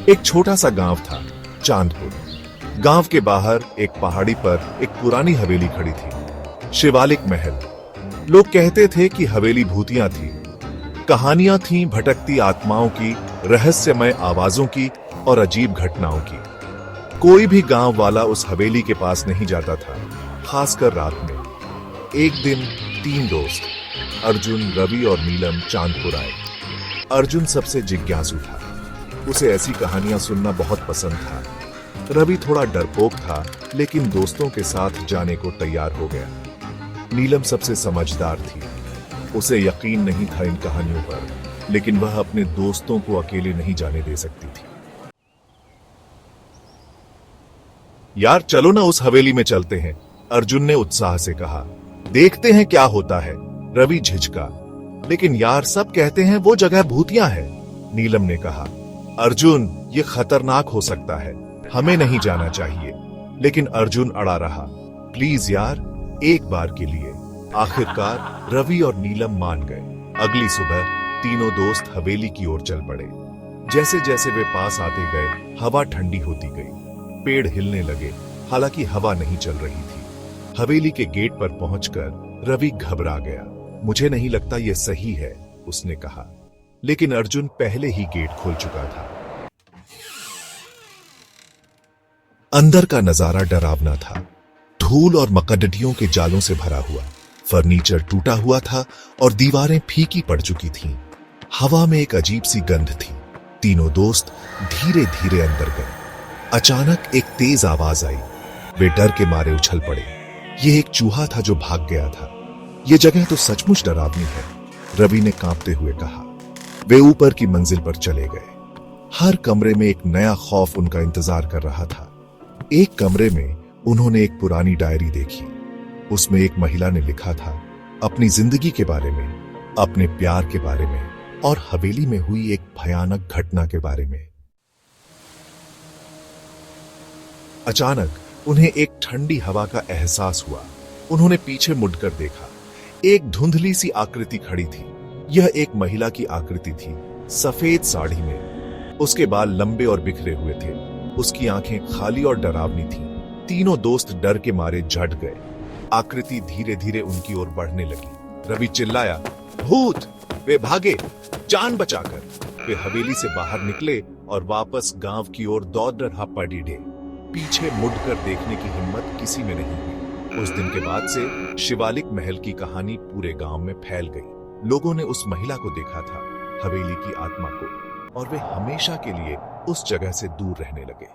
एक छोटा सा गांव था, चांदपुर। गांव के बाहर एक पहाड़ी पर एक पुरानी हवेली खड़ी थी, शिवालिक महल। लोग कहते थे कि हवेली भूतियां थी, कहानियां थीं भटकती आत्माओं की, रहस्यमय आवाजों की और अजीब घटनाओं की। कोई भी गांव वाला उस हवेली के पास नहीं जाता था, खासकर रात में। एक दिन 3 दोस्त अर्जुन, रवि और नीलम चांदपुर आए। अर्जुन सबसे जिज्ञासु था, उसे ऐसी कहानियां सुनना बहुत पसंद था। रवि थोड़ा डरपोक था, लेकिन दोस्तों के साथ जाने को तैयार हो गया। नीलम सबसे समझदार थी, उसे यकीन नहीं था इन कहानियों पर, लेकिन वह अपने दोस्तों को अकेले नहीं जाने दे सकती थी। यार चलो ना उस हवेली में चलते हैं, अर्जुन ने उत्साह से कहा। देखते हैं क्या होता है, रवि झिझका। लेकिन यार सब कहते हैं वो जगह भूतिया है, नीलम ने कहा। अर्जुन ये खतरनाक हो सकता है, हमें नहीं जाना चाहिए। लेकिन अर्जुन अड़ा रहा। प्लीज यार, एक बार के लिए। आखिरकार रवि और नीलम मान गए। अगली सुबह तीनों दोस्त हवेली की ओर चल पड़े। जैसे जैसे वे पास आते गए, हवा ठंडी होती गई, पेड़ हिलने लगे, हालांकि हवा नहीं चल रही थी। हवेली के गेट पर पहुंचकर रवि घबरा गया। मुझे नहीं लगता यह सही है, उसने कहा। लेकिन अर्जुन पहले ही गेट खोल चुका था। अंदर का नजारा डरावना था, धूल और मकड़ियों के जालों से भरा हुआ। फर्नीचर टूटा हुआ था और दीवारें फीकी पड़ चुकी थीं। हवा में एक अजीब सी गंध थी। तीनों दोस्त धीरे धीरे अंदर गए। अचानक एक तेज आवाज आई। वे डर के मारे उछल पड़े। यह एक चूहा था जो भाग गया था। यह जगह तो सचमुच डरावनी है, रवि ने कांपते हुए कहा। वे ऊपर की मंजिल पर चले गए। हर कमरे में एक नया खौफ उनका इंतजार कर रहा था। एक कमरे में उन्होंने एक पुरानी डायरी देखी। उसमें एक महिला ने लिखा था अपनी जिंदगी के बारे में, अपने प्यार के बारे में और हवेली में हुई एक भयानक घटना के बारे में। अचानक उन्हें एक ठंडी हवा का एहसास हुआ। उन्होंने पीछे मुड़कर देखा। एक धुंधली सी आकृति खड़ी थी। यह एक महिला की आकृति थी, सफेद साड़ी में। उसके बाल लंबे और बिखरे हुए थे। उसकी आंखें खाली और डरावनी थीं। तीनों दोस्त डर के मारे झट गए। आकृति धीरे धीरे उनकी ओर बढ़ने लगी। रवि चिल्लाया, भूत! वे भागे, जान बचाकर। वे हवेली से बाहर निकले और वापस गांव की ओर दौड़ रहा पड़े। पीछे मुड़कर देखने की हिम्मत किसी में नहीं हुई। उस दिन के बाद से शिवालिक महल की कहानी पूरे गांव में फैल गई। लोगों ने उस महिला को देखा था, हवेली की आत्मा को, और वे हमेशा के लिए उस जगह से दूर रहने लगे।